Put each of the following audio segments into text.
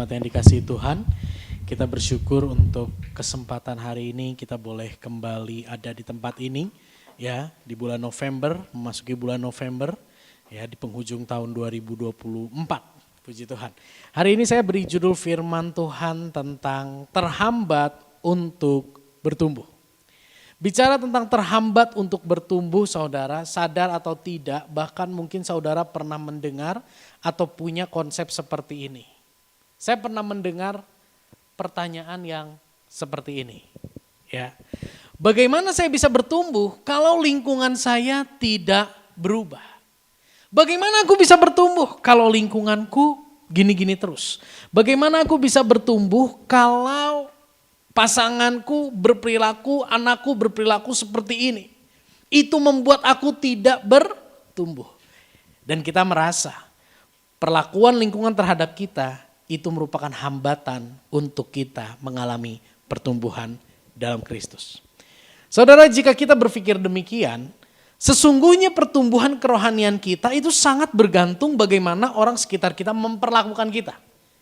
jemaat yang dikasihi Tuhan, kita bersyukur untuk kesempatan hari ini kita boleh kembali ada di tempat ini ya, di bulan November, memasuki bulan November ya, di penghujung tahun 2024. Puji Tuhan. Hari ini saya beri judul firman Tuhan tentang terhambat untuk bertumbuh. Bicara tentang terhambat untuk bertumbuh, saudara, sadar atau tidak, bahkan mungkin saudara pernah mendengar atau punya konsep seperti ini. Saya pernah mendengar pertanyaan yang seperti ini. Ya, bagaimana saya bisa bertumbuh kalau lingkungan saya tidak berubah? Bagaimana aku bisa bertumbuh kalau lingkunganku gini-gini terus? Bagaimana aku bisa bertumbuh kalau pasanganku berperilaku, anakku berperilaku seperti ini? Itu membuat aku tidak bertumbuh. Dan kita merasa perlakuan lingkungan terhadap kita itu merupakan hambatan untuk kita mengalami pertumbuhan dalam Kristus. Saudara, jika kita berpikir demikian, sesungguhnya pertumbuhan kerohanian kita itu sangat bergantung bagaimana orang sekitar kita memperlakukan kita.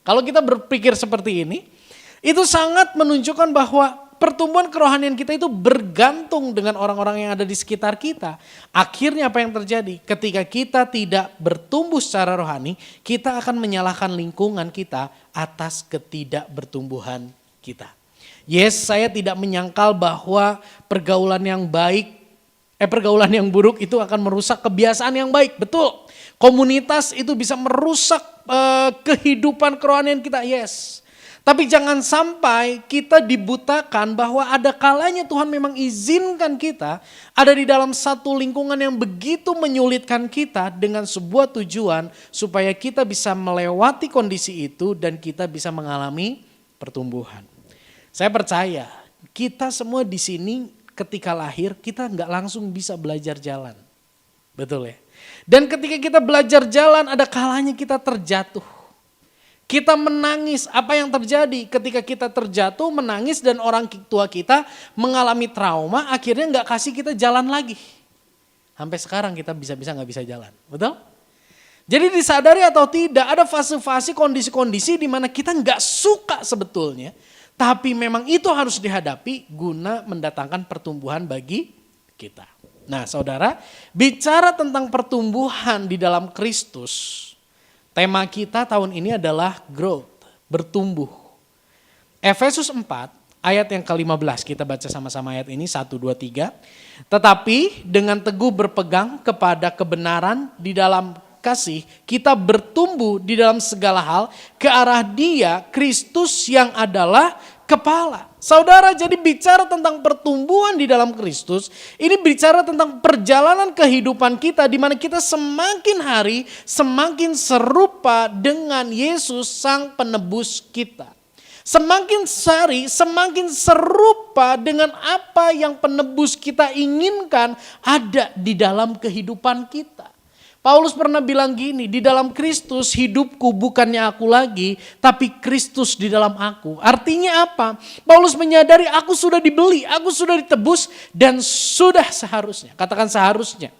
Kalau kita berpikir seperti ini, itu sangat menunjukkan bahwa pertumbuhan kerohanian kita itu bergantung dengan orang-orang yang ada di sekitar kita. Akhirnya apa yang terjadi? Ketika kita tidak bertumbuh secara rohani, kita akan menyalahkan lingkungan kita atas ketidakbertumbuhan kita. Yes, saya tidak menyangkal bahwa pergaulan yang buruk itu akan merusak kebiasaan yang baik. Betul. Komunitas itu bisa merusak kehidupan kerohanian kita. Yes. Tapi jangan sampai kita dibutakan bahwa ada kalanya Tuhan memang izinkan kita ada di dalam satu lingkungan yang begitu menyulitkan kita dengan sebuah tujuan supaya kita bisa melewati kondisi itu dan kita bisa mengalami pertumbuhan. Saya percaya kita semua di sini ketika lahir kita nggak langsung bisa belajar jalan. Betul ya? Dan ketika kita belajar jalan ada kalanya kita terjatuh. Kita menangis, apa yang terjadi ketika kita terjatuh menangis dan orang tua kita mengalami trauma akhirnya gak kasih kita jalan lagi. Sampai sekarang kita bisa-bisa gak bisa jalan, betul? Jadi disadari atau tidak ada fase-fase kondisi-kondisi di mana kita gak suka sebetulnya. Tapi memang itu harus dihadapi guna mendatangkan pertumbuhan bagi kita. Nah saudara, bicara tentang pertumbuhan di dalam Kristus, tema kita tahun ini adalah growth, bertumbuh. Efesus 4 ayat yang ke-15, kita baca sama-sama ayat ini 1, 2, 3. Tetapi dengan teguh berpegang kepada kebenaran di dalam kasih, kita bertumbuh di dalam segala hal ke arah Dia, Kristus yang adalah kepala. Saudara, jadi bicara tentang pertumbuhan di dalam Kristus, ini bicara tentang perjalanan kehidupan kita di mana kita semakin hari semakin serupa dengan Yesus Sang Penebus kita. Semakin hari semakin serupa dengan apa yang penebus kita inginkan ada di dalam kehidupan kita. Paulus pernah bilang gini, di dalam Kristus hidupku bukannya aku lagi, tapi Kristus di dalam aku. Artinya apa? Paulus menyadari aku sudah dibeli, aku sudah ditebus dan sudah seharusnya. Katakan seharusnya.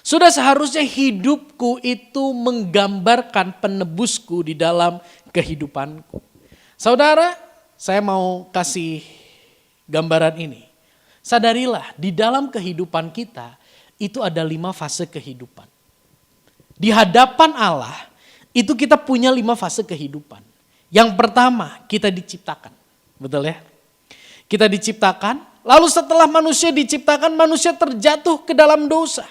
Sudah seharusnya hidupku itu menggambarkan penebusku di dalam kehidupanku. Saudara, saya mau kasih gambaran ini. Sadarilah di dalam kehidupan kita, itu ada 5 fase kehidupan. Di hadapan Allah itu kita punya 5 fase kehidupan. Yang pertama kita diciptakan. Betul ya? Kita diciptakan, lalu setelah manusia diciptakan manusia terjatuh ke dalam dosa.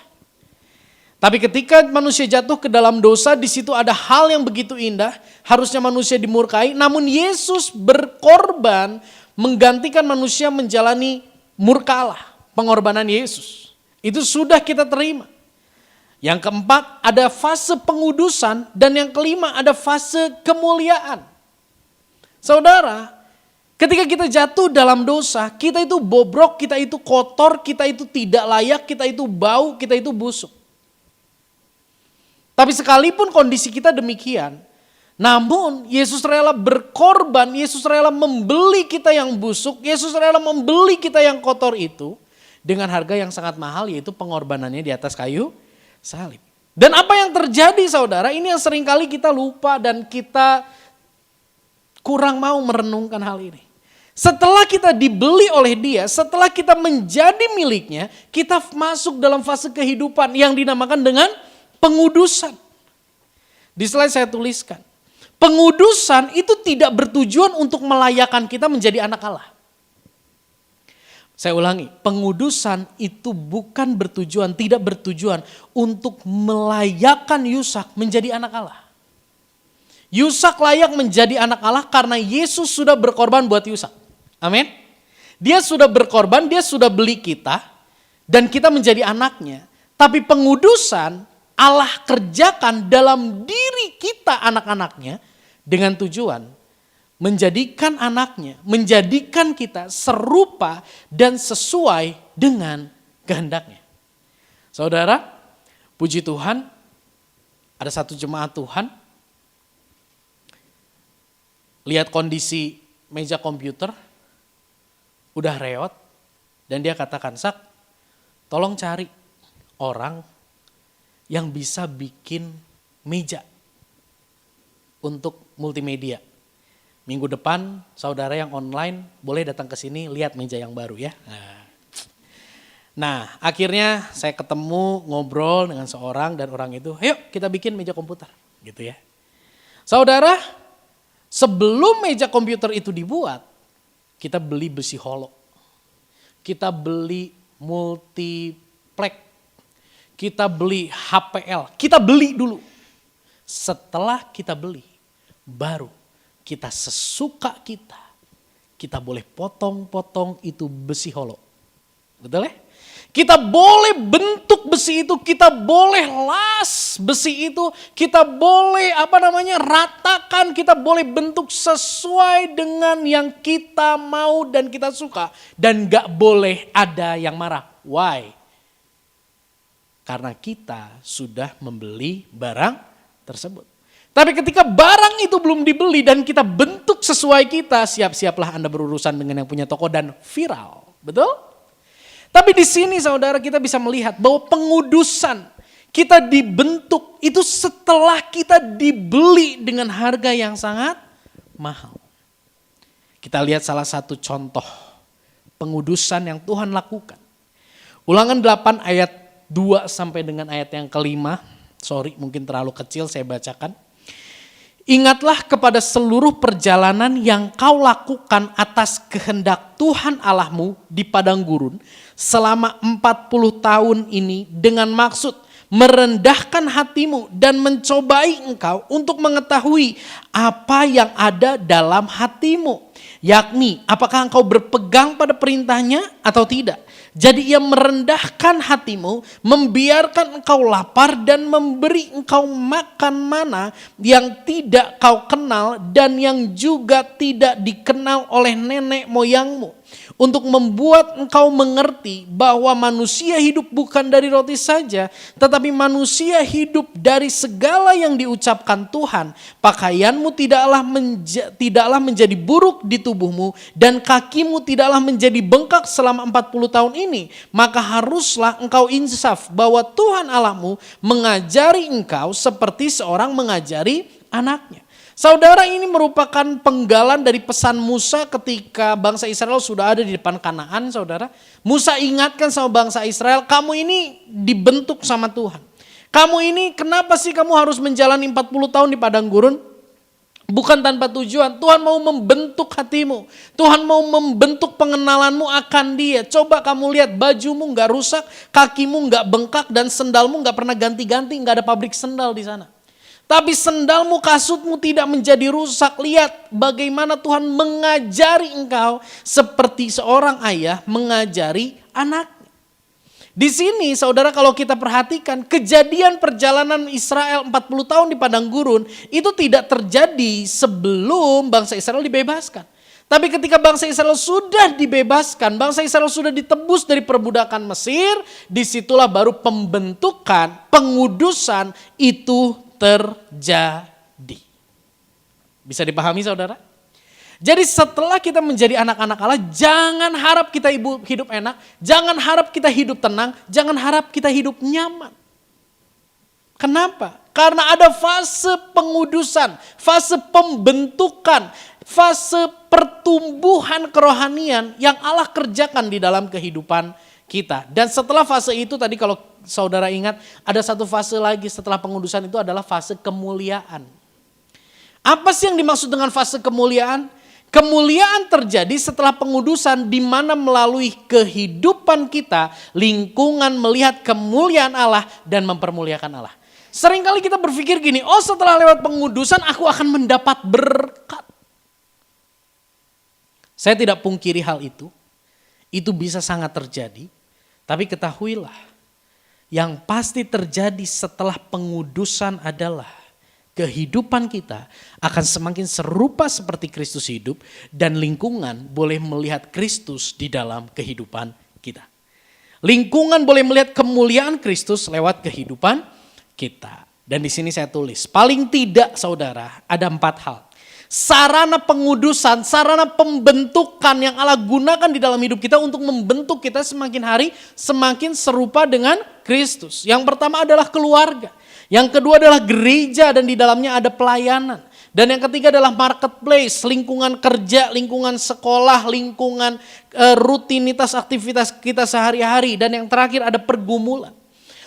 Tapi ketika manusia jatuh ke dalam dosa di situ ada hal yang begitu indah. Harusnya manusia dimurkai, namun Yesus berkorban menggantikan manusia menjalani murka Allah. Pengorbanan Yesus. Itu sudah kita terima. Yang keempat ada fase pengudusan dan yang kelima ada fase kemuliaan. Saudara, ketika kita jatuh dalam dosa, kita itu bobrok, kita itu kotor, kita itu tidak layak, kita itu bau, kita itu busuk. Tapi sekalipun kondisi kita demikian, namun Yesus rela berkorban, Yesus rela membeli kita yang busuk, Yesus rela membeli kita yang kotor itu, dengan harga yang sangat mahal yaitu pengorbanannya di atas kayu salib. Dan apa yang terjadi saudara, ini yang seringkali kita lupa dan kita kurang mau merenungkan hal ini. Setelah kita dibeli oleh dia, setelah kita menjadi miliknya, kita masuk dalam fase kehidupan yang dinamakan dengan pengudusan. Di slide saya tuliskan, pengudusan itu tidak bertujuan untuk melayakan kita menjadi anak Allah. Saya ulangi, pengudusan itu bukan bertujuan, tidak bertujuan untuk melayakan Yusak menjadi anak Allah. Yusak layak menjadi anak Allah karena Yesus sudah berkorban buat Yusak. Amin. Dia sudah berkorban, dia sudah beli kita dan kita menjadi anaknya. Tapi pengudusan Allah kerjakan dalam diri kita anak-anaknya dengan tujuan menjadikan anaknya, menjadikan kita serupa dan sesuai dengan kehendaknya. Saudara, puji Tuhan, ada satu jemaat Tuhan, lihat kondisi meja komputer, udah reot, dan dia katakan, Sak, tolong cari orang yang bisa bikin meja untuk multimedia. Minggu depan saudara yang online boleh datang ke sini lihat meja yang baru ya. Nah akhirnya saya ketemu ngobrol dengan seorang dan orang itu, ayo kita bikin meja komputer gitu ya. Saudara, sebelum meja komputer itu dibuat, kita beli besi holo. Kita beli multiplex. Kita beli HPL. Kita beli dulu. Setelah kita beli, baru kita sesuka kita boleh potong-potong itu besi holo. Betul ya? Kita boleh bentuk besi itu, kita boleh las besi itu, kita boleh ratakan, kita boleh bentuk sesuai dengan yang kita mau dan kita suka. Dan gak boleh ada yang marah. Why? Karena kita sudah membeli barang tersebut. Tapi ketika barang itu belum dibeli dan kita bentuk sesuai kita, siap-siaplah Anda berurusan dengan yang punya toko dan viral. Betul? Tapi di sini saudara kita bisa melihat bahwa pengudusan kita dibentuk itu setelah kita dibeli dengan harga yang sangat mahal. Kita lihat salah satu contoh pengudusan yang Tuhan lakukan. Ulangan 8 ayat 2 sampai dengan ayat yang kelima. Sorry mungkin terlalu kecil saya bacakan. Ingatlah kepada seluruh perjalanan yang kau lakukan atas kehendak Tuhan Allahmu di padang gurun selama 40 tahun ini dengan maksud merendahkan hatimu dan mencobai engkau untuk mengetahui apa yang ada dalam hatimu. Yakni apakah engkau berpegang pada perintahnya atau tidak. Jadi ia merendahkan hatimu, membiarkan engkau lapar dan memberi engkau makan mana yang tidak kau kenal dan yang juga tidak dikenal oleh nenek moyangmu. Untuk membuat engkau mengerti bahwa manusia hidup bukan dari roti saja, tetapi manusia hidup dari segala yang diucapkan Tuhan. Pakaianmu tidaklah menjadi buruk di tubuhmu dan kakimu tidaklah menjadi bengkak selama 40 tahun ini. Maka haruslah engkau insaf bahwa Tuhan Allahmu mengajari engkau seperti seorang mengajari anaknya. Saudara, ini merupakan penggalan dari pesan Musa ketika bangsa Israel sudah ada di depan Kanaan, saudara. Musa ingatkan sama bangsa Israel, kamu ini dibentuk sama Tuhan. Kamu ini kenapa sih kamu harus menjalani 40 tahun di padang gurun? Bukan tanpa tujuan. Tuhan mau membentuk hatimu. Tuhan mau membentuk pengenalanmu akan Dia. Coba kamu lihat bajumu gak rusak, kakimu gak bengkak dan sendalmu gak pernah ganti-ganti, gak ada pabrik sendal di sana. Tapi sendalmu, kasutmu tidak menjadi rusak. Lihat bagaimana Tuhan mengajari engkau seperti seorang ayah mengajari anaknya. Di sini saudara kalau kita perhatikan kejadian perjalanan Israel 40 tahun di padang gurun itu tidak terjadi sebelum bangsa Israel dibebaskan. Tapi ketika bangsa Israel sudah dibebaskan, bangsa Israel sudah ditebus dari perbudakan Mesir, disitulah baru pembentukan, pengudusan itu terjadi. Bisa dipahami saudara? Jadi setelah kita menjadi anak-anak Allah, jangan harap kita hidup enak, jangan harap kita hidup tenang, jangan harap kita hidup nyaman. Kenapa? Karena ada fase pengudusan, fase pembentukan, fase pertumbuhan kerohanian yang Allah kerjakan di dalam kehidupan kita. Dan setelah fase itu tadi kalau saudara ingat ada satu fase lagi setelah pengudusan itu adalah fase kemuliaan. Apa sih yang dimaksud dengan fase kemuliaan? Kemuliaan terjadi setelah pengudusan di mana melalui kehidupan kita, lingkungan melihat kemuliaan Allah dan mempermuliakan Allah. Seringkali kita berpikir gini, oh setelah lewat pengudusan aku akan mendapat berkat. Saya tidak pungkiri hal itu bisa sangat terjadi. Tapi ketahuilah, yang pasti terjadi setelah pengudusan adalah kehidupan kita akan semakin serupa seperti Kristus hidup dan lingkungan boleh melihat Kristus di dalam kehidupan kita. Lingkungan boleh melihat kemuliaan Kristus lewat kehidupan kita. Dan di sini saya tulis, paling tidak saudara ada 4 hal. Sarana pengudusan, sarana pembentukan yang Allah gunakan di dalam hidup kita untuk membentuk kita semakin hari semakin serupa dengan Kristus. Yang pertama adalah keluarga. Yang kedua adalah gereja dan di dalamnya ada pelayanan. Dan yang ketiga adalah marketplace, lingkungan kerja, lingkungan sekolah, lingkungan rutinitas aktivitas kita sehari-hari. Dan yang terakhir ada pergumulan.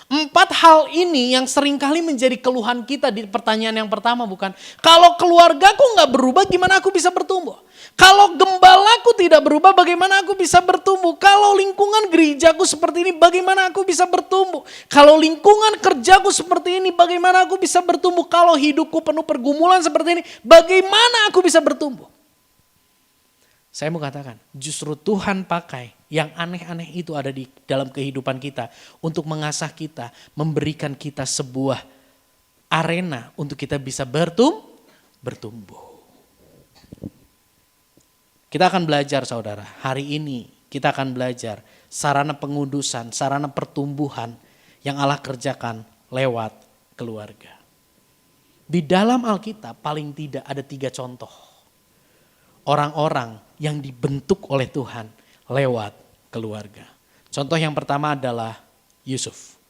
4 hal ini yang seringkali menjadi keluhan kita di pertanyaan yang pertama bukan. Kalau keluargaku gak berubah gimana aku bisa bertumbuh? Kalau gembalaku tidak berubah bagaimana aku bisa bertumbuh? Kalau lingkungan gerejaku seperti ini bagaimana aku bisa bertumbuh? Kalau lingkungan kerjaku seperti ini bagaimana aku bisa bertumbuh? Kalau hidupku penuh pergumulan seperti ini bagaimana aku bisa bertumbuh? Saya mau katakan justru Tuhan pakai yang aneh-aneh itu ada di dalam kehidupan kita untuk mengasah kita, memberikan kita sebuah arena untuk kita bisa bertumbuh. Kita akan belajar saudara, hari ini kita akan belajar sarana pengudusan, sarana pertumbuhan yang Allah kerjakan lewat keluarga. Di dalam Alkitab paling tidak ada 3 contoh. Orang-orang yang dibentuk oleh Tuhan lewat keluarga. Contoh yang pertama adalah Yusuf.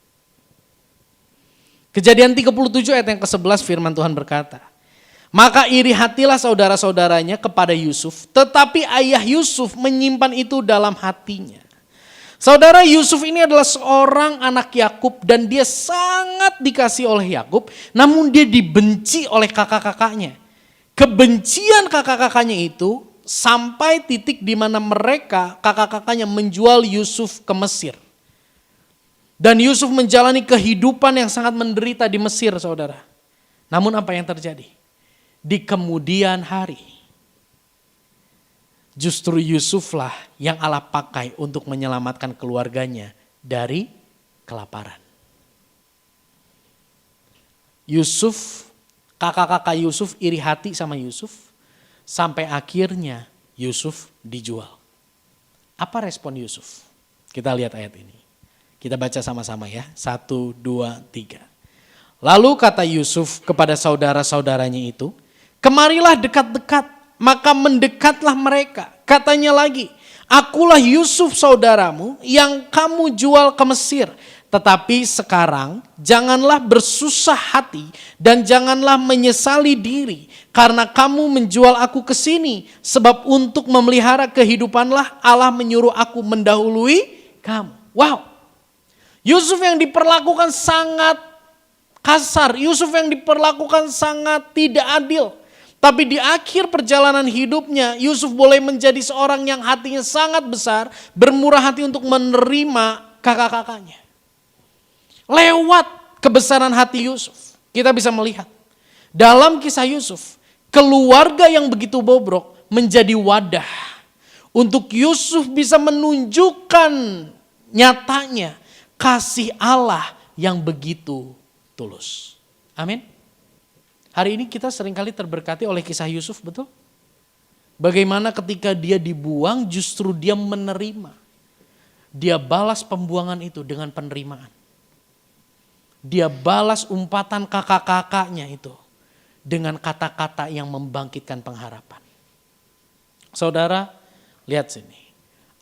Kejadian 37 ayat yang ke-11 firman Tuhan berkata, maka iri hatilah saudara-saudaranya kepada Yusuf, tetapi ayah Yusuf menyimpan itu dalam hatinya. Saudara, Yusuf ini adalah seorang anak Yakub dan dia sangat dikasih oleh Yakub, namun dia dibenci oleh kakak-kakaknya. Kebencian kakak-kakaknya itu sampai titik di mana mereka kakak-kakaknya menjual Yusuf ke Mesir. Dan Yusuf menjalani kehidupan yang sangat menderita di Mesir saudara. Namun apa yang terjadi? Di kemudian hari justru Yusuflah yang Allah pakai untuk menyelamatkan keluarganya dari kelaparan. Yusuf, kakak-kakak Yusuf iri hati sama Yusuf. Sampai akhirnya Yusuf dijual. Apa respon Yusuf? Kita lihat ayat ini. Kita baca sama-sama ya. 1, 2, 3. Lalu kata Yusuf kepada saudara-saudaranya itu, kemarilah dekat-dekat, maka mendekatlah mereka. Katanya lagi, akulah Yusuf saudaramu yang kamu jual ke Mesir. Tetapi sekarang janganlah bersusah hati dan janganlah menyesali diri karena kamu menjual aku ke sini. Sebab untuk memelihara kehidupanlah Allah menyuruh aku mendahului kamu. Wow, Yusuf yang diperlakukan sangat kasar, Yusuf yang diperlakukan sangat tidak adil. Tapi di akhir perjalanan hidupnya Yusuf boleh menjadi seorang yang hatinya sangat besar, bermurah hati untuk menerima kakak-kakaknya. Lewat kebesaran hati Yusuf, kita bisa melihat dalam kisah Yusuf, keluarga yang begitu bobrok menjadi wadah untuk Yusuf bisa menunjukkan nyatanya kasih Allah yang begitu tulus. Amin. Hari ini kita seringkali terberkati oleh kisah Yusuf, betul? Bagaimana ketika dia dibuang justru dia menerima. Dia balas pembuangan itu dengan penerimaan. Dia balas umpatan kakak-kakaknya itu dengan kata-kata yang membangkitkan pengharapan. Saudara, lihat sini.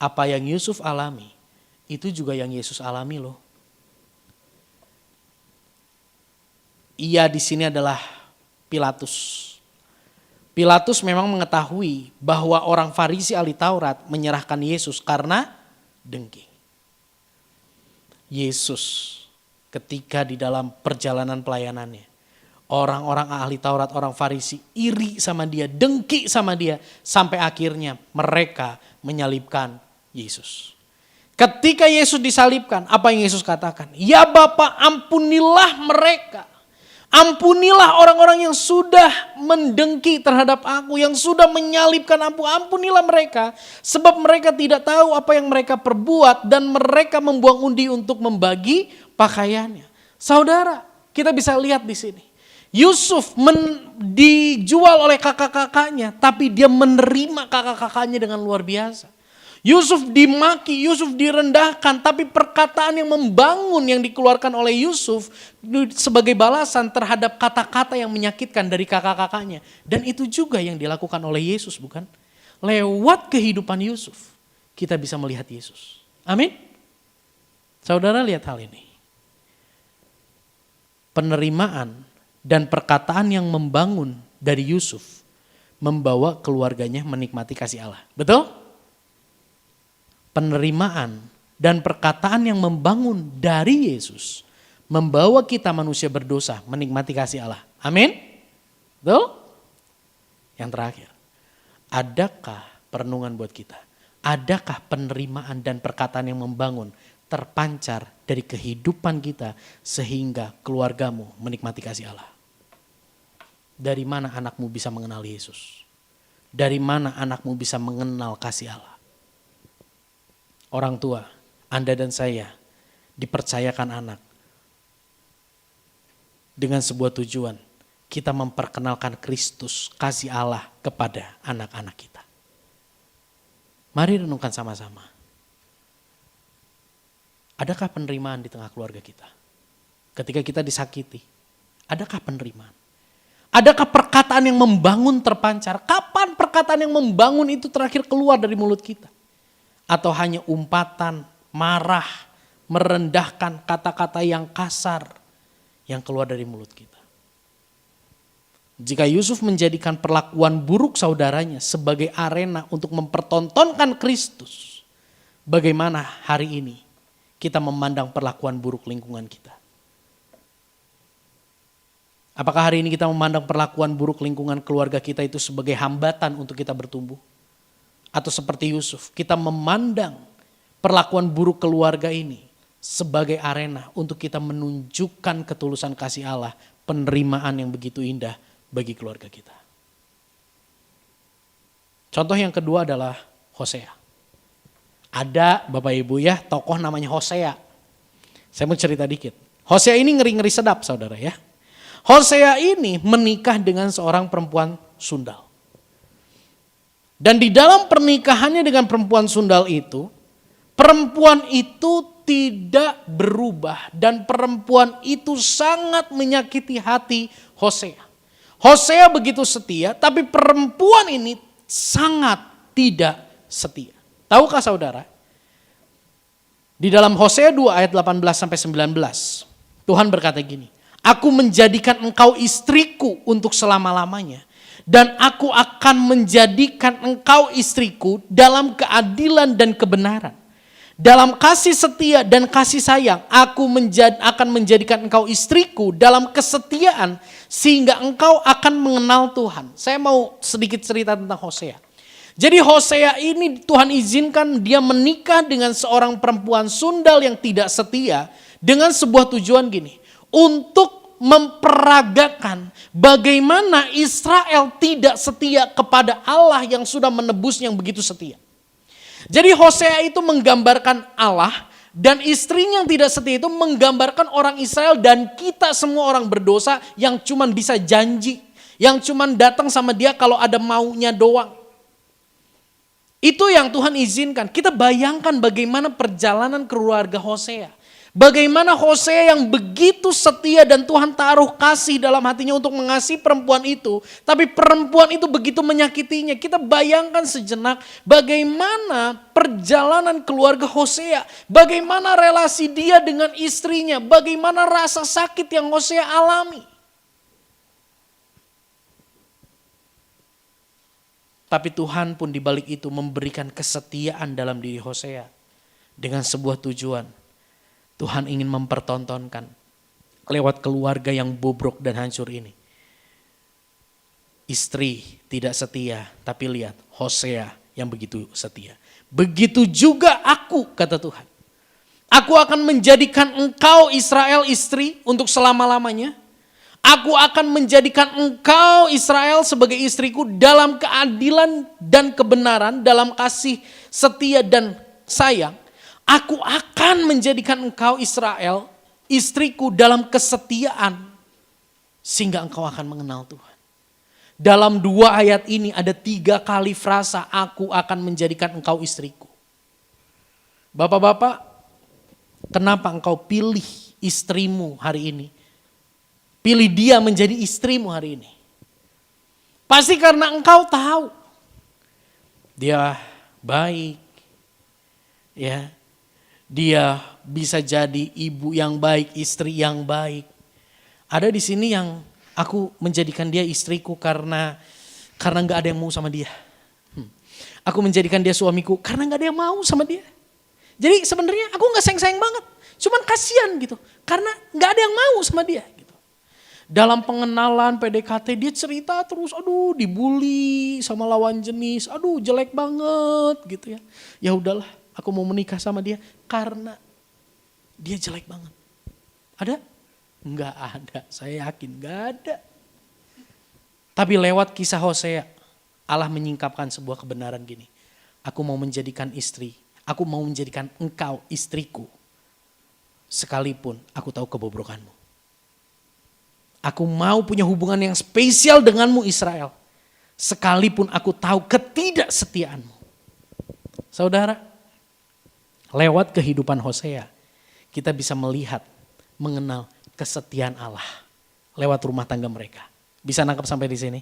Apa yang Yusuf alami, itu juga yang Yesus alami loh. Ia di sini adalah Pilatus. Pilatus memang mengetahui bahwa orang Farisi ahli Taurat menyerahkan Yesus karena dengki. Yesus ketika di dalam perjalanan pelayanannya, orang-orang ahli Taurat, orang Farisi iri sama dia, dengki sama dia, sampai akhirnya mereka menyalibkan Yesus. Ketika Yesus disalibkan, apa yang Yesus katakan? Ya Bapa, ampunilah mereka. Ampunilah orang-orang yang sudah mendengki terhadap aku, yang sudah menyalibkan aku, ampunilah mereka. Sebab mereka tidak tahu apa yang mereka perbuat dan mereka membuang undi untuk membagi pakaiannya. Saudara, kita bisa lihat di sini. Yusuf dijual oleh kakak-kakaknya, tapi dia menerima kakak-kakaknya dengan luar biasa. Yusuf dimaki, Yusuf direndahkan, tapi perkataan yang membangun yang dikeluarkan oleh Yusuf sebagai balasan terhadap kata-kata yang menyakitkan dari kakak-kakaknya. Dan itu juga yang dilakukan oleh Yesus, bukan? Lewat kehidupan Yusuf, kita bisa melihat Yesus. Amin? Saudara lihat hal ini. Penerimaan dan perkataan yang membangun dari Yusuf membawa keluarganya menikmati kasih Allah. Betul? Penerimaan dan perkataan yang membangun dari Yesus membawa kita manusia berdosa menikmati kasih Allah. Amin? Betul? Yang terakhir, adakah perenungan buat kita? Adakah penerimaan dan perkataan yang membangun terpancar dari kehidupan kita sehingga keluargamu menikmati kasih Allah? Dari mana anakmu bisa mengenal Yesus? Dari mana anakmu bisa mengenal kasih Allah? Orang tua, Anda dan saya dipercayakan anak dengan sebuah tujuan. Kita memperkenalkan Kristus, kasih Allah kepada anak-anak kita. Mari renungkan sama-sama. Adakah penerimaan di tengah keluarga kita? Ketika kita disakiti, adakah penerimaan? Adakah perkataan yang membangun terpancar? Kapan perkataan yang membangun itu terakhir keluar dari mulut kita? Atau hanya umpatan, marah, merendahkan, kata-kata yang kasar yang keluar dari mulut kita. Jika Yusuf menjadikan perlakuan buruk saudaranya sebagai arena untuk mempertontonkan Kristus, bagaimana hari ini kita memandang perlakuan buruk lingkungan kita? Apakah hari ini kita memandang perlakuan buruk lingkungan keluarga kita itu sebagai hambatan untuk kita bertumbuh? Atau seperti Yusuf, kita memandang perlakuan buruk keluarga ini sebagai arena untuk kita menunjukkan ketulusan kasih Allah, penerimaan yang begitu indah bagi keluarga kita. Contoh yang kedua adalah Hosea. Ada Bapak Ibu ya, tokoh namanya Hosea. Saya mau cerita dikit. Hosea ini ngeri-ngeri sedap saudara ya. Hosea ini menikah dengan seorang perempuan sundal. Dan di dalam pernikahannya dengan perempuan sundal itu, perempuan itu tidak berubah dan perempuan itu sangat menyakiti hati Hosea. Hosea begitu setia, tapi perempuan ini sangat tidak setia. Tahukah saudara? Di dalam Hosea 2 ayat 18 sampai 19, Tuhan berkata gini, "Aku menjadikan engkau istriku untuk selama-lamanya. Dan aku akan menjadikan engkau istriku dalam keadilan dan kebenaran. Dalam kasih setia dan kasih sayang, aku akan menjadikan engkau istriku dalam kesetiaan sehingga engkau akan mengenal Tuhan." Saya mau sedikit cerita tentang Hosea. Jadi Hosea ini Tuhan izinkan dia menikah dengan seorang perempuan sundal yang tidak setia dengan sebuah tujuan gini. Untuk memperagakan bagaimana Israel tidak setia kepada Allah yang sudah menebus yang begitu setia. Jadi Hosea itu menggambarkan Allah dan istrinya yang tidak setia itu menggambarkan orang Israel dan kita semua orang berdosa yang cuman bisa janji, yang cuman datang sama dia kalau ada maunya doang. Itu yang Tuhan izinkan. Kita bayangkan bagaimana perjalanan keluarga Hosea. Bagaimana Hosea yang begitu setia dan Tuhan taruh kasih dalam hatinya untuk mengasihi perempuan itu. Tapi perempuan itu begitu menyakitinya. Kita bayangkan sejenak bagaimana perjalanan keluarga Hosea. Bagaimana relasi dia dengan istrinya. Bagaimana rasa sakit yang Hosea alami. Tapi Tuhan pun di balik itu memberikan kesetiaan dalam diri Hosea. Dengan sebuah tujuan. Tuhan ingin mempertontonkan lewat keluarga yang bobrok dan hancur ini. Istri tidak setia, tapi lihat Hosea yang begitu setia. Begitu juga aku, kata Tuhan. Aku akan menjadikan engkau Israel istri untuk selama-lamanya. Aku akan menjadikan engkau Israel sebagai istriku dalam keadilan dan kebenaran, dalam kasih setia dan sayang. Aku akan menjadikan engkau Israel istriku dalam kesetiaan sehingga engkau akan mengenal Tuhan. Dalam 2 ayat ini ada 3 kali frasa aku akan menjadikan engkau istriku. Bapak-bapak, kenapa engkau pilih istrimu hari ini? Pilih dia menjadi istrimu hari ini. Pasti karena engkau tahu dia baik, ya. Dia bisa jadi ibu yang baik, istri yang baik. Ada di sini yang aku menjadikan dia istriku karena nggak ada yang mau sama dia. Aku menjadikan dia suamiku karena nggak ada yang mau sama dia. Jadi sebenarnya aku nggak sayang-sayang banget, cuman kasihan gitu, karena nggak ada yang mau sama dia. Dalam pengenalan PDKT dia cerita terus, aduh dibully sama lawan jenis, aduh jelek banget gitu ya. Ya udahlah, aku mau menikah sama dia karena dia jelek banget. Ada? Enggak ada, saya yakin enggak ada. Tapi lewat kisah Hosea, Allah menyingkapkan sebuah kebenaran gini. Aku mau menjadikan istri, aku mau menjadikan engkau istriku. Sekalipun aku tahu kebobrokanmu. Aku mau punya hubungan yang spesial denganmu Israel. Sekalipun aku tahu ketidaksetiaanmu. Saudara, lewat kehidupan Hosea, kita bisa melihat, mengenal kesetiaan Allah. Lewat rumah tangga mereka. Bisa nangkap sampai di sini?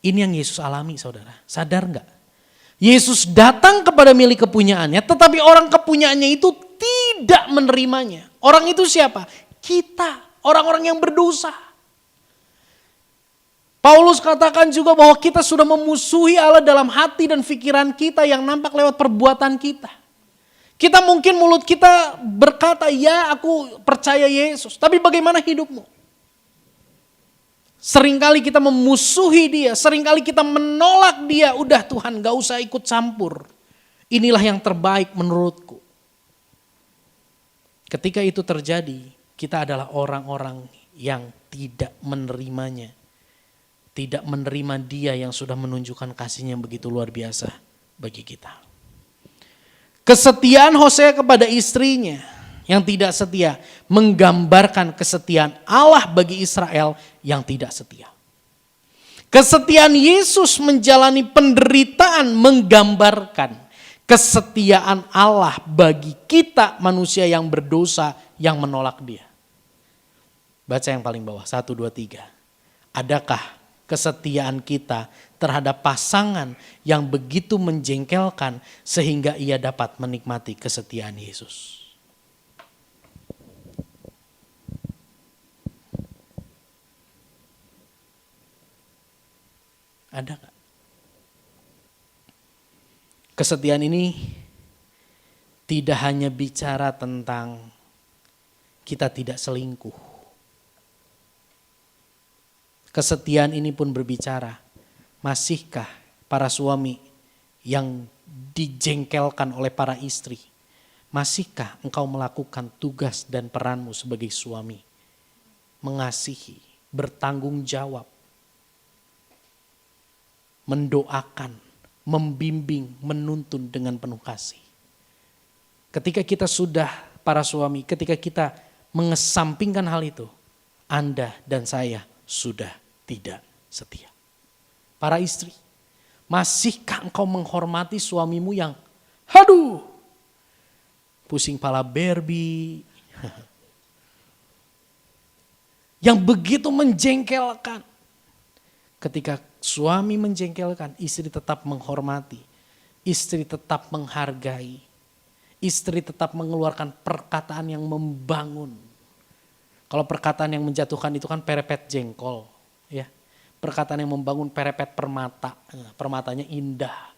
Ini yang Yesus alami saudara. Sadar enggak? Yesus datang kepada milik kepunyaannya, tetapi orang kepunyaannya itu tidak menerimanya. Orang itu siapa? Kita. Orang-orang yang berdosa. Paulus katakan juga bahwa kita sudah memusuhi Allah dalam hati dan pikiran kita yang nampak lewat perbuatan kita. Kita mungkin mulut kita berkata, ya aku percaya Yesus. Tapi bagaimana hidupmu? Seringkali kita memusuhi dia. Seringkali kita menolak dia. Udah Tuhan gak usah ikut campur. Inilah yang terbaik menurutku. Ketika itu terjadi, kita adalah orang-orang yang tidak menerimanya. Tidak menerima dia yang sudah menunjukkan kasihnya yang begitu luar biasa bagi kita. Kesetiaan Hosea kepada istrinya yang tidak setia menggambarkan kesetiaan Allah bagi Israel yang tidak setia. Kesetiaan Yesus menjalani penderitaan menggambarkan kesetiaan Allah bagi kita manusia yang berdosa yang menolak dia. Baca yang paling bawah, 1, 2, 3. Adakah kesetiaan kita terhadap pasangan yang begitu menjengkelkan sehingga ia dapat menikmati kesetiaan Yesus? Ada gak? Kesetiaan ini tidak hanya bicara tentang kita tidak selingkuh. Kesetiaan ini pun berbicara, masihkah para suami yang dijengkelkan oleh para istri, masihkah engkau melakukan tugas dan peranmu sebagai suami? Mengasihi, bertanggung jawab, mendoakan, membimbing, menuntun dengan penuh kasih. Ketika kita sudah para suami, ketika kita mengesampingkan hal itu, Anda dan saya sudah tidak setia. Para istri, masihkah engkau menghormati suamimu yang pusing pala Barbie, yang begitu menjengkelkan? Ketika suami menjengkelkan, istri tetap menghormati, istri tetap menghargai, istri tetap mengeluarkan perkataan yang membangun. Kalau perkataan yang menjatuhkan itu kan perepet jengkol, ya. perkataan yang membangun perepet permata. Permatanya indah.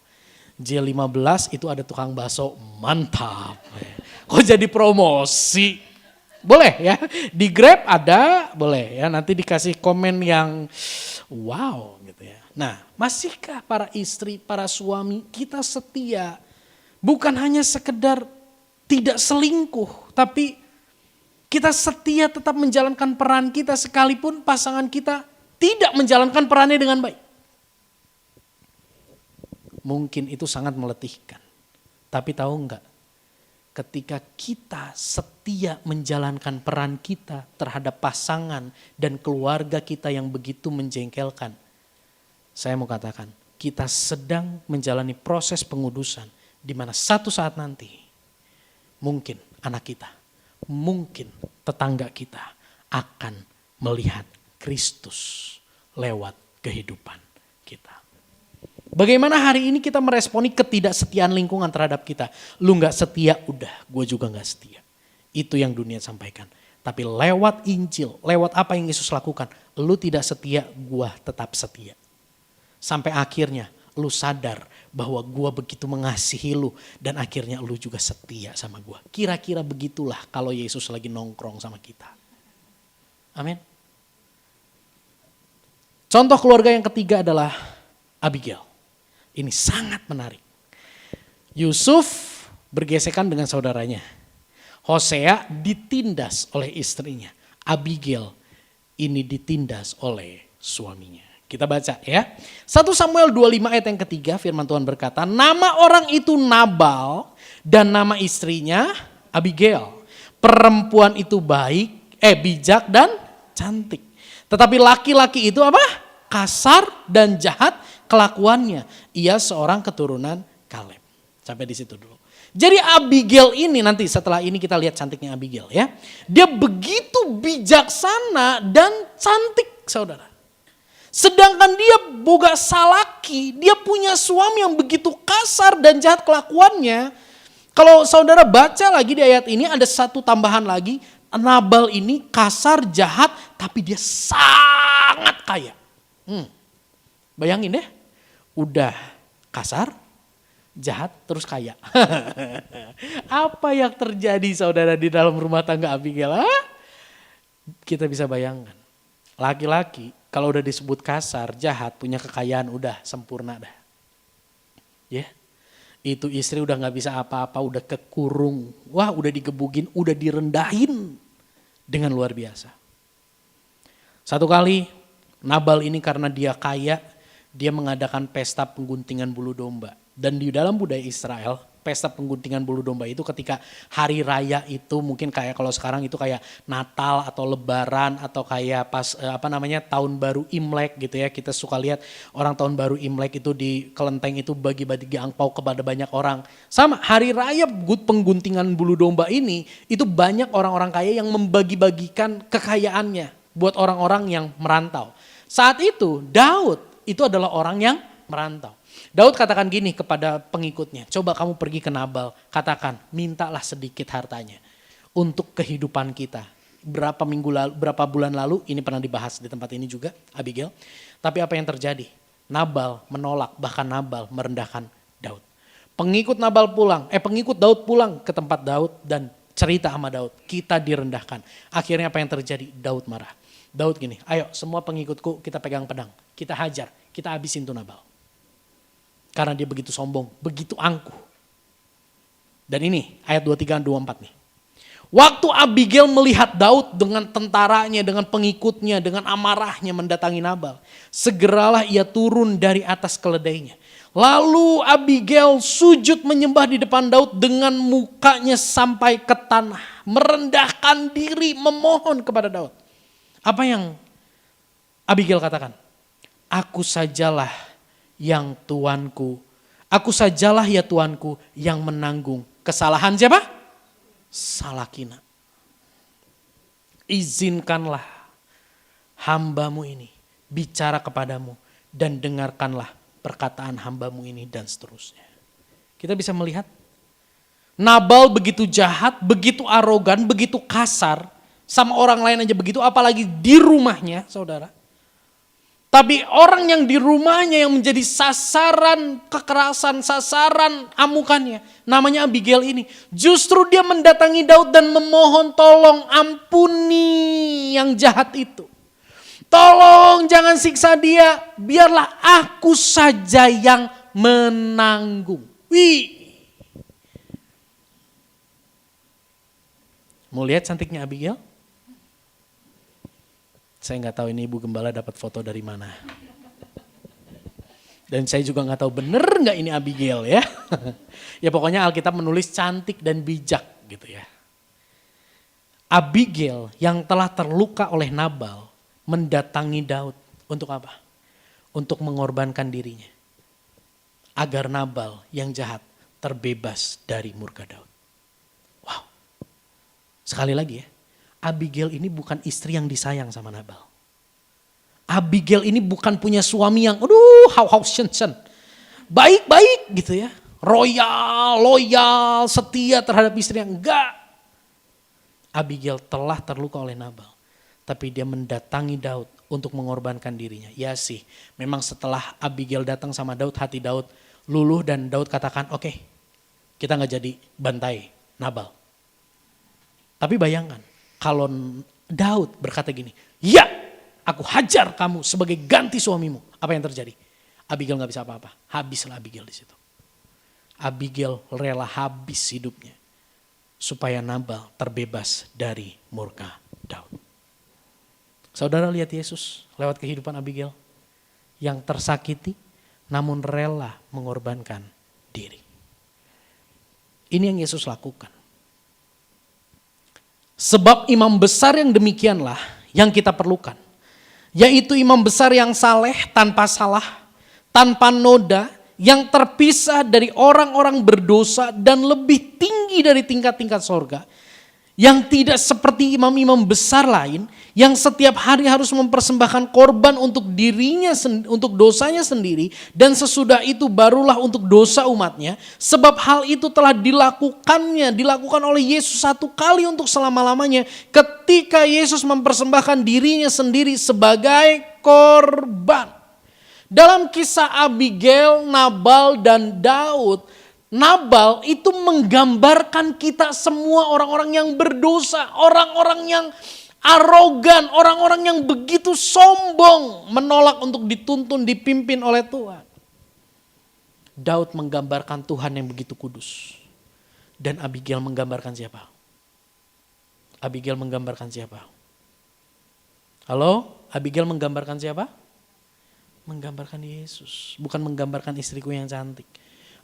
J15 itu ada tukang bakso, mantap. Kok jadi promosi? Boleh ya, di Grab ada, boleh ya. Nanti dikasih komen yang wow gitu ya. Nah, masihkah para istri, para suami kita setia? Bukan hanya sekedar tidak selingkuh, tapi kita setia tetap menjalankan peran kita sekalipun pasangan kita tidak menjalankan perannya dengan baik. Mungkin itu sangat meletihkan. Tapi tahu enggak, ketika kita setia menjalankan peran kita terhadap pasangan dan keluarga kita yang begitu menjengkelkan, saya mau katakan, kita sedang menjalani proses pengudusan di mana satu saat nanti mungkin anak kita, mungkin tetangga kita akan melihat Kristus lewat kehidupan kita. Bagaimana hari ini kita meresponi ketidaksetiaan lingkungan terhadap kita? Lu gak setia, udah gue juga gak setia. Itu yang dunia sampaikan. Tapi lewat Injil, lewat apa yang Yesus lakukan, lu tidak setia, gue tetap setia. Sampai akhirnya lu sadar bahwa gue begitu mengasihi lu dan akhirnya lu juga setia sama gue. Kira-kira begitulah kalau Yesus lagi nongkrong sama kita. Amin. Contoh keluarga yang ketiga adalah Abigail. Ini sangat menarik. Yusuf bergesekan dengan saudaranya. Hosea ditindas oleh istrinya. Abigail ini ditindas oleh suaminya. Kita baca ya. 1 Samuel 25 ayat yang ketiga, firman Tuhan berkata, nama orang itu Nabal dan nama istrinya Abigail. Perempuan itu bijak dan cantik. Tetapi laki-laki itu apa? Kasar dan jahat kelakuannya. Ia seorang keturunan Kaleb. Sampai di situ dulu. Jadi Abigail ini nanti setelah ini kita lihat cantiknya Abigail ya. Dia begitu bijaksana dan cantik saudara. Sedangkan dia boga salaki, dia punya suami yang begitu kasar dan jahat kelakuannya. Kalau saudara baca lagi di ayat ini ada satu tambahan lagi. Nabal ini kasar, jahat, tapi dia sangat kaya. Bayangin deh, udah kasar, jahat, terus kaya. Apa yang terjadi saudara di dalam rumah tangga Abigail? Kita bisa bayangkan. Laki-laki kalau udah disebut kasar, jahat, punya kekayaan, udah sempurna dah. Ya, itu istri udah gak bisa apa-apa, udah kekurung. Wah udah digebugin, udah direndahin dengan luar biasa. Satu kali Nabal ini karena dia kaya, dia mengadakan pesta pengguntingan bulu domba. Dan di dalam budaya Israel, pesta pengguntingan bulu domba itu ketika hari raya itu mungkin kayak kalau sekarang itu kayak Natal atau Lebaran atau kayak pas tahun baru Imlek gitu ya. Kita suka lihat orang tahun baru Imlek itu di kelenteng itu bagi-bagi angpau kepada banyak orang. Sama hari raya pengguntingan bulu domba ini itu banyak orang-orang kaya yang membagi-bagikan kekayaannya buat orang-orang yang merantau. Saat itu Daud itu adalah orang yang merantau. Daud katakan gini kepada pengikutnya, coba kamu pergi ke Nabal, katakan mintalah sedikit hartanya untuk kehidupan kita. Berapa bulan lalu ini pernah dibahas di tempat ini juga Abigail. Tapi apa yang terjadi? Nabal menolak, bahkan Nabal merendahkan Daud. Pengikut Daud pulang ke tempat Daud dan cerita sama Daud, kita direndahkan. Akhirnya apa yang terjadi? Daud marah. Daud gini, ayo semua pengikutku kita pegang pedang, kita hajar, kita habisin tuh Nabal. Karena dia begitu sombong, begitu angkuh. Dan ini ayat 23 dan 24 nih. Waktu Abigail melihat Daud dengan tentaranya, dengan pengikutnya, dengan amarahnya mendatangi Nabal. Segeralah ia turun dari atas keledainya. Lalu Abigail sujud menyembah di depan Daud dengan mukanya sampai ke tanah. Merendahkan diri, memohon kepada Daud. Apa yang Abigail katakan? Aku sajalah yang tuanku. Aku sajalah ya tuanku yang menanggung kesalahan siapa? Salakina. Izinkanlah hambamu ini bicara kepadamu dan dengarkanlah perkataan hambamu ini dan seterusnya. Kita bisa melihat Nabal begitu jahat, begitu arogan, begitu kasar. Sama orang lain aja begitu, apalagi di rumahnya saudara. Tapi orang yang di rumahnya yang menjadi sasaran kekerasan, sasaran amukannya, namanya Abigail ini. Justru dia mendatangi Daud dan memohon tolong ampuni yang jahat itu. Tolong jangan siksa dia, biarlah aku saja yang menanggung. Wih. Mau lihat cantiknya Abigail? Saya nggak tahu ini Ibu Gembala dapat foto dari mana. Dan saya juga nggak tahu bener nggak ini Abigail ya. Ya pokoknya Alkitab menulis cantik dan bijak gitu ya. Abigail yang telah terluka oleh Nabal mendatangi Daud untuk apa? Untuk mengorbankan dirinya. Agar Nabal yang jahat terbebas dari murka Daud. Wow. Sekali lagi ya. Abigail ini bukan istri yang disayang sama Nabal. Abigail ini bukan punya suami yang baik-baik gitu ya. Royal, loyal, setia terhadap istri yang enggak. Abigail telah terluka oleh Nabal. Tapi dia mendatangi Daud untuk mengorbankan dirinya. Ya sih, memang setelah Abigail datang sama Daud, hati Daud luluh dan Daud katakan, oke, kita gak jadi bantai Nabal. Tapi bayangkan, kalau Daud berkata gini, ya aku hajar kamu sebagai ganti suamimu. Apa yang terjadi? Abigail gak bisa apa-apa. Habislah Abigail di situ. Abigail rela habis hidupnya. Supaya Nabal terbebas dari murka Daud. Saudara lihat Yesus lewat kehidupan Abigail. Yang tersakiti namun rela mengorbankan diri. Ini yang Yesus lakukan. Sebab imam besar yang demikianlah yang kita perlukan. Yaitu imam besar yang saleh tanpa salah, tanpa noda, yang terpisah dari orang-orang berdosa dan lebih tinggi dari tingkat-tingkat sorga. Yang tidak seperti imam-imam besar lain yang setiap hari harus mempersembahkan korban untuk dirinya, untuk dosanya sendiri. Dan sesudah itu barulah untuk dosa umatnya. Sebab hal itu telah dilakukan oleh Yesus satu kali untuk selama-lamanya. Ketika Yesus mempersembahkan dirinya sendiri sebagai korban. Dalam kisah Abigail, Nabal dan Daud, Nabal itu menggambarkan kita semua orang-orang yang berdosa, orang-orang yang arogan, orang-orang yang begitu sombong, menolak untuk dituntun, dipimpin oleh Tuhan. Daud menggambarkan Tuhan yang begitu kudus. Dan Abigail menggambarkan siapa? Abigail menggambarkan siapa? Halo? Abigail menggambarkan siapa? Menggambarkan Yesus, bukan menggambarkan istriku yang cantik.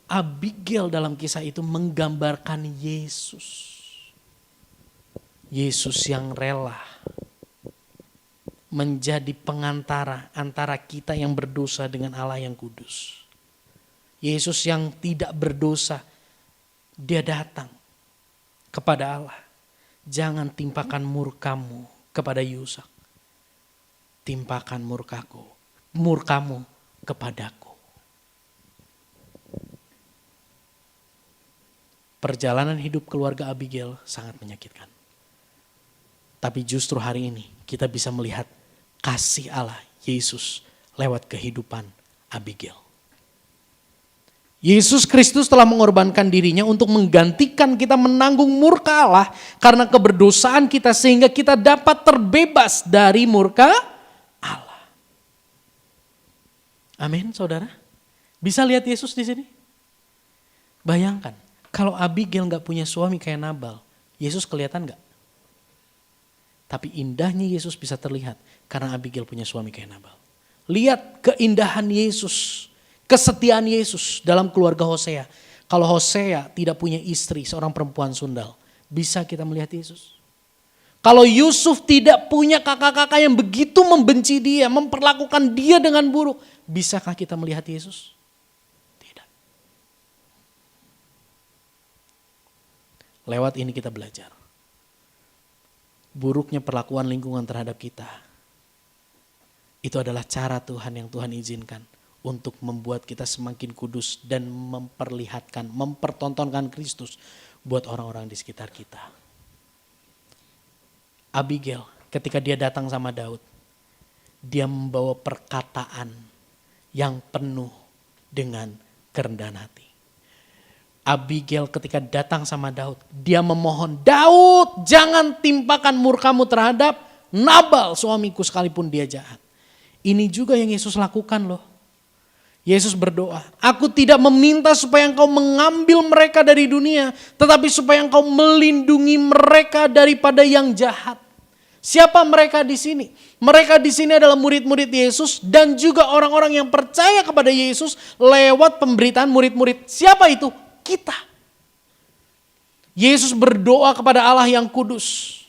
Abigail dalam kisah itu menggambarkan Yesus. Yesus yang rela menjadi pengantara antara kita yang berdosa dengan Allah yang kudus. Yesus yang tidak berdosa, dia datang kepada Allah. Jangan timpakan murkamu kepada Yusak. Timpakan murkamu kepadaku. Perjalanan hidup keluarga Abigail sangat menyakitkan. Tapi justru hari ini kita bisa melihat kasih Allah Yesus lewat kehidupan Abigail. Yesus Kristus telah mengorbankan dirinya untuk menggantikan kita menanggung murka Allah karena keberdosaan kita sehingga kita dapat terbebas dari murka Allah. Amin, saudara. Bisa lihat Yesus di sini? Bayangkan. Kalau Abigail gak punya suami kayak Nabal, Yesus kelihatan gak? Tapi indahnya Yesus bisa terlihat karena Abigail punya suami kayak Nabal. Lihat keindahan Yesus, kesetiaan Yesus dalam keluarga Hosea. Kalau Hosea tidak punya istri, seorang perempuan sundal, bisa kita melihat Yesus. Kalau Yusuf tidak punya kakak-kakak yang begitu membenci dia, memperlakukan dia dengan buruk, bisakah kita melihat Yesus? Lewat ini kita belajar. Buruknya perlakuan lingkungan terhadap kita. Itu adalah cara Tuhan yang Tuhan izinkan. Untuk membuat kita semakin kudus dan mempertontonkan Kristus buat orang-orang di sekitar kita. Abigail ketika dia datang sama Daud. dia membawa perkataan yang penuh dengan kerendahan hati. Abigail ketika datang sama Daud, dia memohon, Daud jangan timpakan murkamu terhadap Nabal suamiku sekalipun dia jahat. Ini juga yang Yesus lakukan loh. Yesus berdoa, aku tidak meminta supaya engkau mengambil mereka dari dunia, tetapi supaya engkau melindungi mereka daripada yang jahat. Siapa mereka di sini? Mereka di sini adalah murid-murid Yesus dan juga orang-orang yang percaya kepada Yesus lewat pemberitaan murid-murid. Siapa itu? Kita. Yesus berdoa kepada Allah yang kudus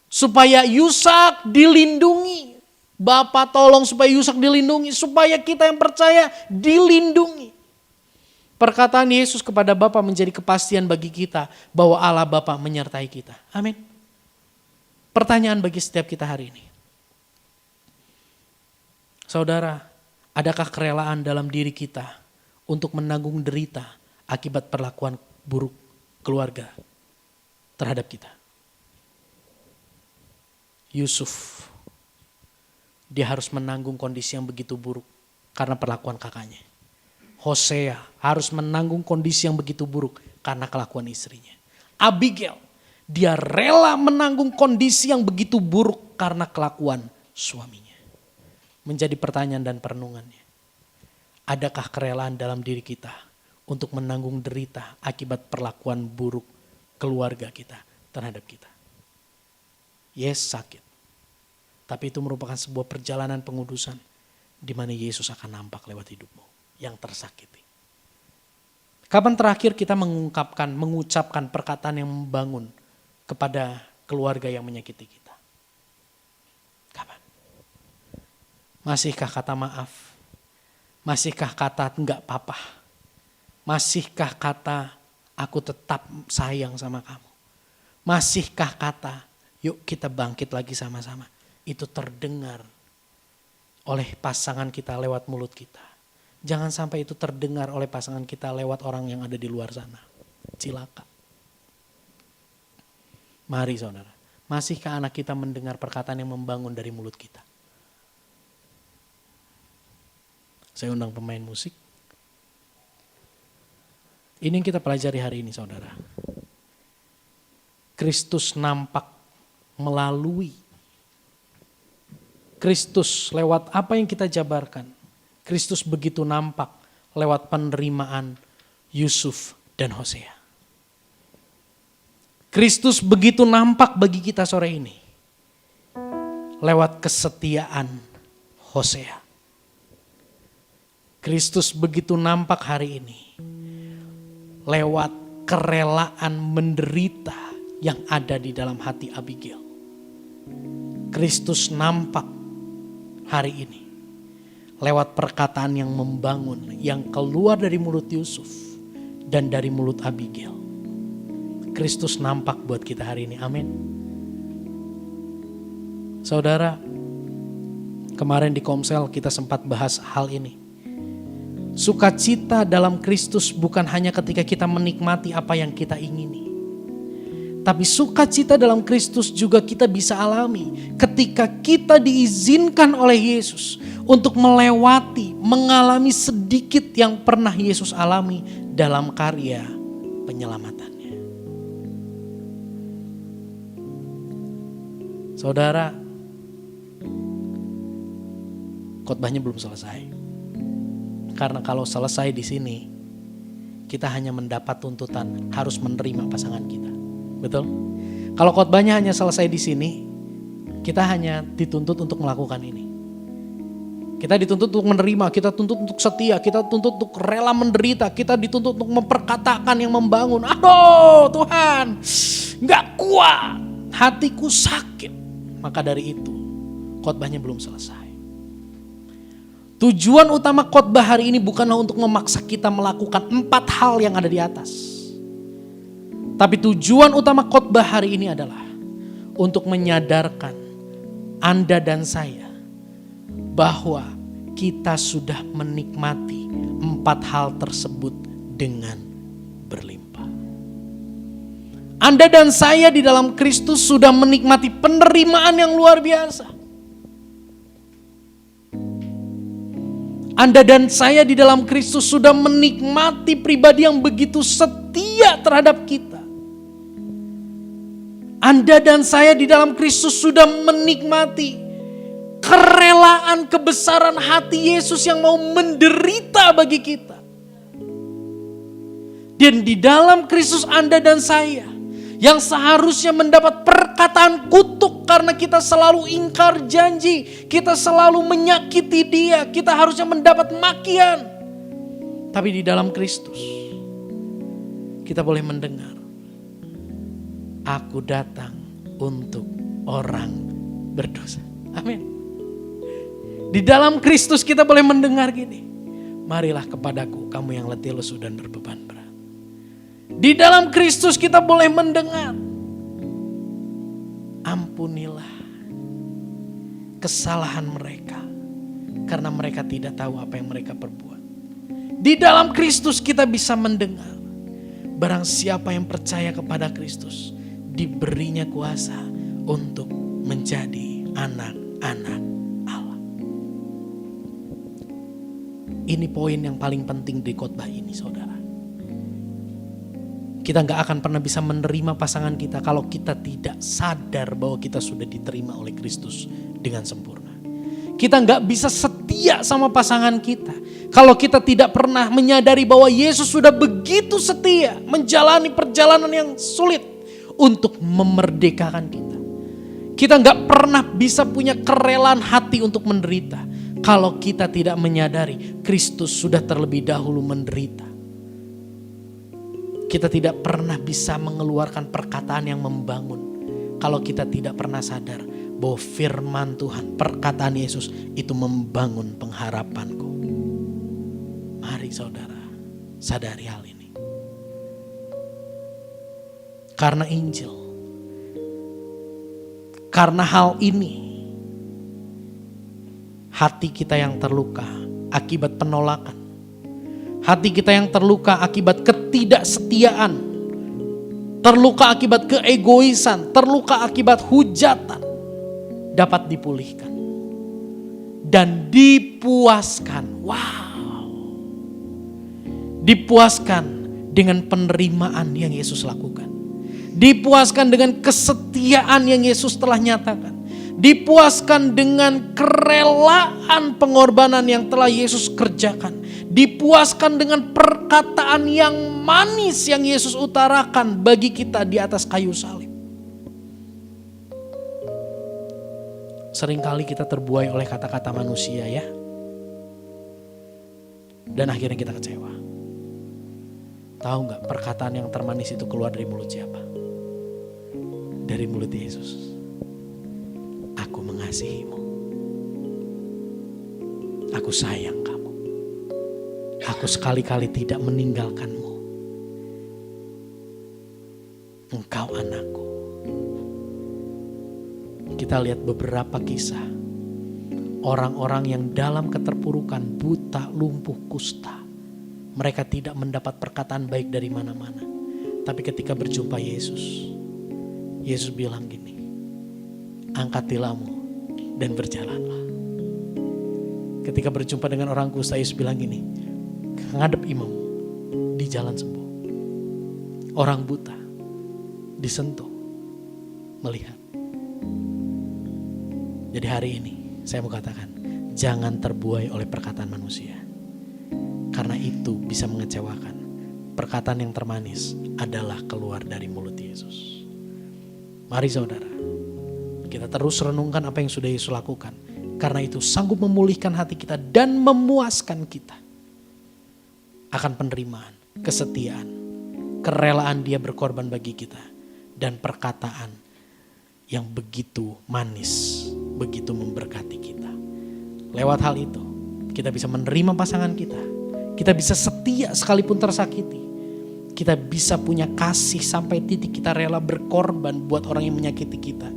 supaya Yusak dilindungi. Bapa tolong supaya Yusak dilindungi, supaya kita yang percaya dilindungi. Perkataan Yesus kepada Bapa menjadi kepastian bagi kita bahwa Allah Bapa menyertai kita. Amin. Pertanyaan bagi setiap kita hari ini. Saudara, adakah kerelaan dalam diri kita untuk menanggung derita akibat perlakuan buruk keluarga terhadap kita? Yusuf, dia harus menanggung kondisi yang begitu buruk karena perlakuan kakaknya. Hosea harus menanggung kondisi yang begitu buruk karena kelakuan istrinya. Abigail, dia rela menanggung kondisi yang begitu buruk karena kelakuan suaminya. Menjadi pertanyaan dan perenungannya. Adakah kerelaan dalam diri kita untuk menanggung derita akibat perlakuan buruk keluarga kita terhadap kita? Yes, sakit. Tapi itu merupakan sebuah perjalanan pengudusan di mana Yesus akan nampak lewat hidupmu yang tersakiti. Kapan terakhir kita mengucapkan perkataan yang membangun kepada keluarga yang menyakiti kita? Kapan? Masihkah kata maaf? Masihkah kata enggak apa-apa? Masihkah kata aku tetap sayang sama kamu? Masihkah kata yuk kita bangkit lagi sama-sama? Itu terdengar oleh pasangan kita lewat mulut kita. Jangan sampai itu terdengar oleh pasangan kita lewat orang yang ada di luar sana. Cilaka. Mari saudara, masihkah anak kita mendengar perkataan yang membangun dari mulut kita? Saya undang pemain musik. Ini yang kita pelajari hari ini saudara. Kristus nampak melalui Kristus lewat apa yang kita jabarkan. Kristus begitu nampak lewat penerimaan Yusuf dan Hosea. Kristus begitu nampak bagi kita sore ini lewat kesetiaan Hosea. Kristus begitu nampak hari ini lewat kerelaan menderita yang ada di dalam hati Abigail. Kristus nampak hari ini lewat perkataan yang membangun yang keluar dari mulut Yusuf dan dari mulut Abigail. Kristus nampak buat kita hari ini. Amin. Saudara, kemarin di Komsel kita sempat bahas hal ini. Sukacita dalam Kristus bukan hanya ketika kita menikmati apa yang kita ingini. Tapi sukacita dalam Kristus juga kita bisa alami ketika kita diizinkan oleh Yesus untuk melewati, mengalami sedikit yang pernah Yesus alami dalam karya penyelamatannya. Saudara, khotbahnya belum selesai. Karena kalau selesai di sini, kita hanya mendapat tuntutan harus menerima pasangan kita. Betul? Kalau khotbahnya hanya selesai di sini, kita hanya dituntut untuk melakukan ini. Kita dituntut untuk menerima, kita tuntut untuk setia, kita tuntut untuk rela menderita, kita dituntut untuk memperkatakan yang membangun. Aduh Tuhan, gak kuat, hatiku sakit. Maka dari itu, khotbahnya belum selesai. Tujuan utama khotbah hari ini bukanlah untuk memaksa kita melakukan 4 hal yang ada di atas. Tapi tujuan utama khotbah hari ini adalah untuk menyadarkan Anda dan saya bahwa kita sudah menikmati 4 hal tersebut dengan berlimpah. Anda dan saya di dalam Kristus sudah menikmati penerimaan yang luar biasa. Anda dan saya di dalam Kristus sudah menikmati pribadi yang begitu setia terhadap kita. Anda dan saya di dalam Kristus sudah menikmati kerelaan kebesaran hati Yesus yang mau menderita bagi kita. Dan di dalam Kristus Anda dan saya yang seharusnya mendapat perkataan kutuk karena kita selalu ingkar janji, kita selalu menyakiti Dia, kita harusnya mendapat makian. Tapi di dalam Kristus kita boleh mendengar, aku datang untuk orang berdosa. Amin. Di dalam Kristus kita boleh mendengar gini, marilah kepadaku kamu yang letih lesu dan berbeban berat. Di dalam Kristus kita boleh mendengar, ampunilah kesalahan mereka karena mereka tidak tahu apa yang mereka perbuat. Di dalam Kristus kita bisa mendengar, barang siapa yang percaya kepada Kristus diberinya kuasa untuk menjadi anak-anak Allah. Ini poin yang paling penting di khotbah ini, saudara. Kita gak akan pernah bisa menerima pasangan kita kalau kita tidak sadar bahwa kita sudah diterima oleh Kristus dengan sempurna. Kita gak bisa setia sama pasangan kita kalau kita tidak pernah menyadari bahwa Yesus sudah begitu setia menjalani perjalanan yang sulit untuk memerdekakan kita. Kita gak pernah bisa punya kerelaan hati untuk menderita kalau kita tidak menyadari Kristus sudah terlebih dahulu menderita. Kita tidak pernah bisa mengeluarkan perkataan yang membangun kalau kita tidak pernah sadar bahwa firman Tuhan, perkataan Yesus itu membangun pengharapanku. Mari saudara, sadari hal ini. Karena Injil, karena hal ini, hati kita yang terluka akibat penolakan, hati kita yang terluka akibat ketidaksetiaan, terluka akibat keegoisan, terluka akibat hujatan, dapat dipulihkan dan dipuaskan. Wow, dipuaskan dengan penerimaan yang Yesus lakukan, dipuaskan dengan kesetiaan yang Yesus telah nyatakan, dipuaskan dengan kerelaan pengorbanan yang telah Yesus kerjakan, dipuaskan dengan perkataan yang manis yang Yesus utarakan bagi kita di atas kayu salib. Seringkali kita terbuai oleh kata-kata manusia ya. Dan akhirnya kita kecewa. Tahu gak perkataan yang termanis itu keluar dari mulut siapa? Dari mulut Yesus. Aku mengasihimu. Aku sayang kamu. Aku sekali-kali tidak meninggalkanmu. Engkau anakku. Kita lihat beberapa kisah. Orang-orang yang dalam keterpurukan, buta, lumpuh, kusta. Mereka tidak mendapat perkataan baik dari mana-mana. Tapi ketika berjumpa Yesus, Yesus bilang gini, angkat tilammu dan berjalanlah. Ketika berjumpa dengan orang kusta, Yesus bilang gini, ngadep imam, di jalan sembuh. Orang buta, disentuh, melihat. Jadi hari ini saya mau katakan, jangan terbuai oleh perkataan manusia. Karena itu bisa mengecewakan. Perkataan yang termanis adalah keluar dari mulut Yesus. Mari saudara, kita terus renungkan apa yang sudah Yesus lakukan. Karena itu sanggup memulihkan hati kita dan memuaskan kita. Akan penerimaan, kesetiaan, kerelaan Dia berkorban bagi kita. Dan perkataan yang begitu manis, begitu memberkati kita. Lewat hal itu, kita bisa menerima pasangan kita. Kita bisa setia sekalipun tersakiti. Kita bisa punya kasih sampai titik kita rela berkorban buat orang yang menyakiti kita.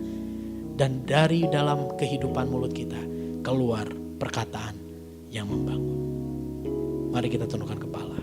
Dan dari dalam kehidupan mulut kita keluar perkataan yang membangun. Mari kita tundukkan kepala.